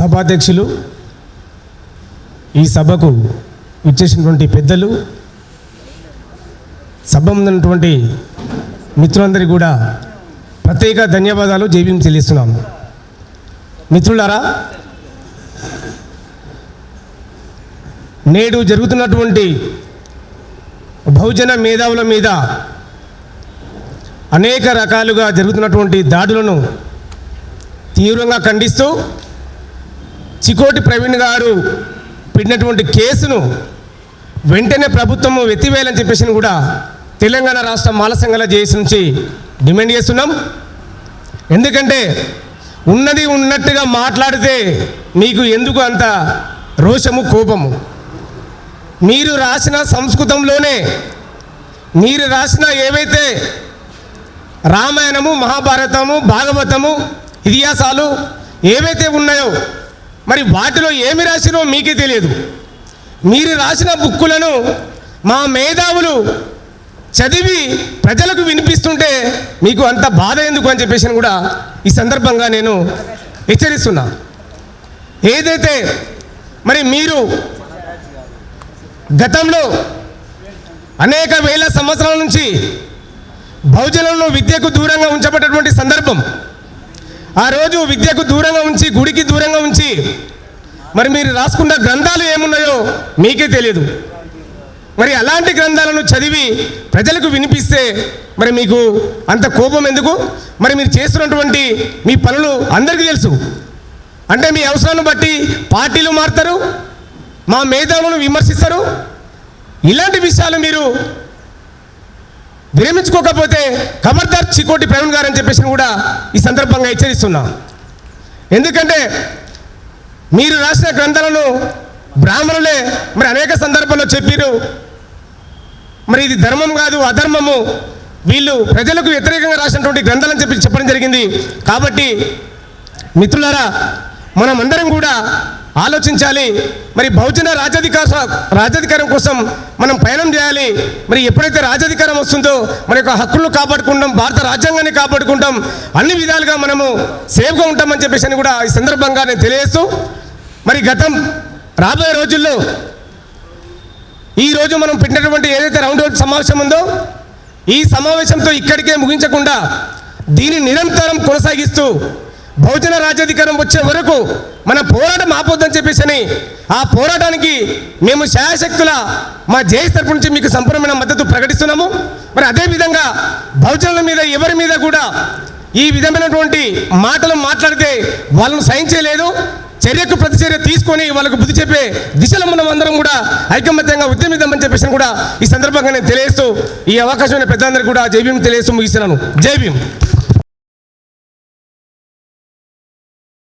సభాధ్యక్షులు, ఈ సభకు ఇచ్చేసినటువంటి పెద్దలు, సభ ఉన్నటువంటి మిత్రులందరికీ కూడా ప్రత్యేక ధన్యవాదాలు, జై భీమ్ చెల్లిస్తున్నాము. మిత్రులారా, నేడు జరుగుతున్నటువంటి బహుజన మేధావుల మీద అనేక రకాలుగా జరుగుతున్నటువంటి దాడులను తీవ్రంగా ఖండిస్తూ చికోటి ప్రవీణ్ గారు పెట్టినటువంటి కేసును వెంటనే ప్రభుత్వం ఎత్తివేయాలని చెప్పేసి కూడా తెలంగాణ రాష్ట్ర మాల సంఘాల జేఏసీ నుంచి డిమాండ్ చేస్తున్నాం. ఎందుకంటే ఉన్నది ఉన్నట్టుగా మాట్లాడితే మీకు ఎందుకు అంత రోషము, కోపము? మీరు రాసిన సంస్కృతంలోనే మీరు రాసిన ఏవైతే రామాయణము, మహాభారతము, భాగవతము, ఇతిహాసాలు ఏవైతే ఉన్నాయో మరి వాటిలో ఏమి రాసినో మీకే తెలియదు. మీరు రాసిన బుక్కులను మా మేధావులు చదివి ప్రజలకు వినిపిస్తుంటే మీకు అంత బాధ ఎందుకు అని చెప్పేసి కూడా ఈ సందర్భంగా నేను హెచ్చరిస్తున్నా. ఏదైతే మరి మీరు గతంలో అనేక వేల సంవత్సరాల నుంచి బహుజనులను విద్యకు దూరంగా ఉంచబడ్డటువంటి సందర్భం, ఆ రోజు విద్యకు దూరంగా ఉంచి, గుడికి దూరంగా ఉంచి మరి మీరు రాసుకున్న గ్రంథాలు ఏమున్నాయో మీకే తెలియదు. మరి అలాంటి గ్రంథాలను చదివి ప్రజలకు వినిపిస్తే మరి మీకు అంత కోపం ఎందుకు? మరి మీరు చేస్తున్నటువంటి మీ పనులు అందరికీ తెలుసు. అంటే మీ అవసరాన్ని బట్టి పార్టీలు మారుతారు, మా మేధావులను విమర్శిస్తారు. ఇలాంటి విషయాలు మీరు విరమించుకోకపోతే ఖబర్దార్ చికోటి ప్రవీణ్ గారు అని చెప్పేసి కూడా ఈ సందర్భంగా హెచ్చరిస్తున్నా. ఎందుకంటే మీరు రాసిన గ్రంథాలను బ్రాహ్మణులే మరి అనేక సందర్భాల్లో చెప్పారు, మరి ఇది ధర్మం కాదు, అధర్మము, వీళ్ళు ప్రజలకు వ్యతిరేకంగా రాసినటువంటి గ్రంథాలని చెప్పడం జరిగింది. కాబట్టి మిత్రులారా, మనం అందరం కూడా ఆలోచించాలి. మరి బహుజన రాజ్యాధికారం కోసం మనం పయనం చేయాలి. మరి ఎప్పుడైతే రాజ్యాధికారం వస్తుందో మన యొక్క హక్కులను కాపాడుకుంటాం, భారత రాజ్యాంగాన్ని కాపాడుకుంటాం, అన్ని విధాలుగా మనము సేఫ్గా ఉంటామని చెప్పేసి కూడా ఈ సందర్భంగా నేను తెలియజేస్తూ, మరి రాబోయే రోజుల్లో ఈరోజు మనం పెట్టినటువంటి ఏదైతే రౌండ్ టేబుల్ సమావేశం ఉందో ఈ సమావేశంతో ఇక్కడికే ముగించకుండా దీన్ని నిరంతరం కొనసాగిస్తూ బహుజన రాజ్యాధికారం వచ్చే వరకు మన పోరాటం ఆపొద్దని చెప్పేసి ఆ పోరాటానికి మేము శాయశక్తుల మా జేఏసీ తరపు నుంచి మీకు సంపూర్ణమైన మద్దతు ప్రకటిస్తున్నాము. మరి అదేవిధంగా బహుజనుల మీద ఎవరి మీద కూడా ఈ విధమైనటువంటి మాటలు మాట్లాడితే వాళ్ళను సహించలేదు, చర్యకు ప్రతిచర్య తీసుకొని వాళ్ళకు బుద్ధి చెప్పే దిశలో మనం అందరం కూడా ఐకమత్యంగా ఉద్యమిద్దామని చెప్పేసి కూడా ఈ సందర్భంగా నేను తెలియజేస్తూ ఈ అవకాశమైన పెద్దలందరికీ కూడా జై భీమ్ తెలియజేస్తూ ముగిస్తున్నాను. జై భీమ్.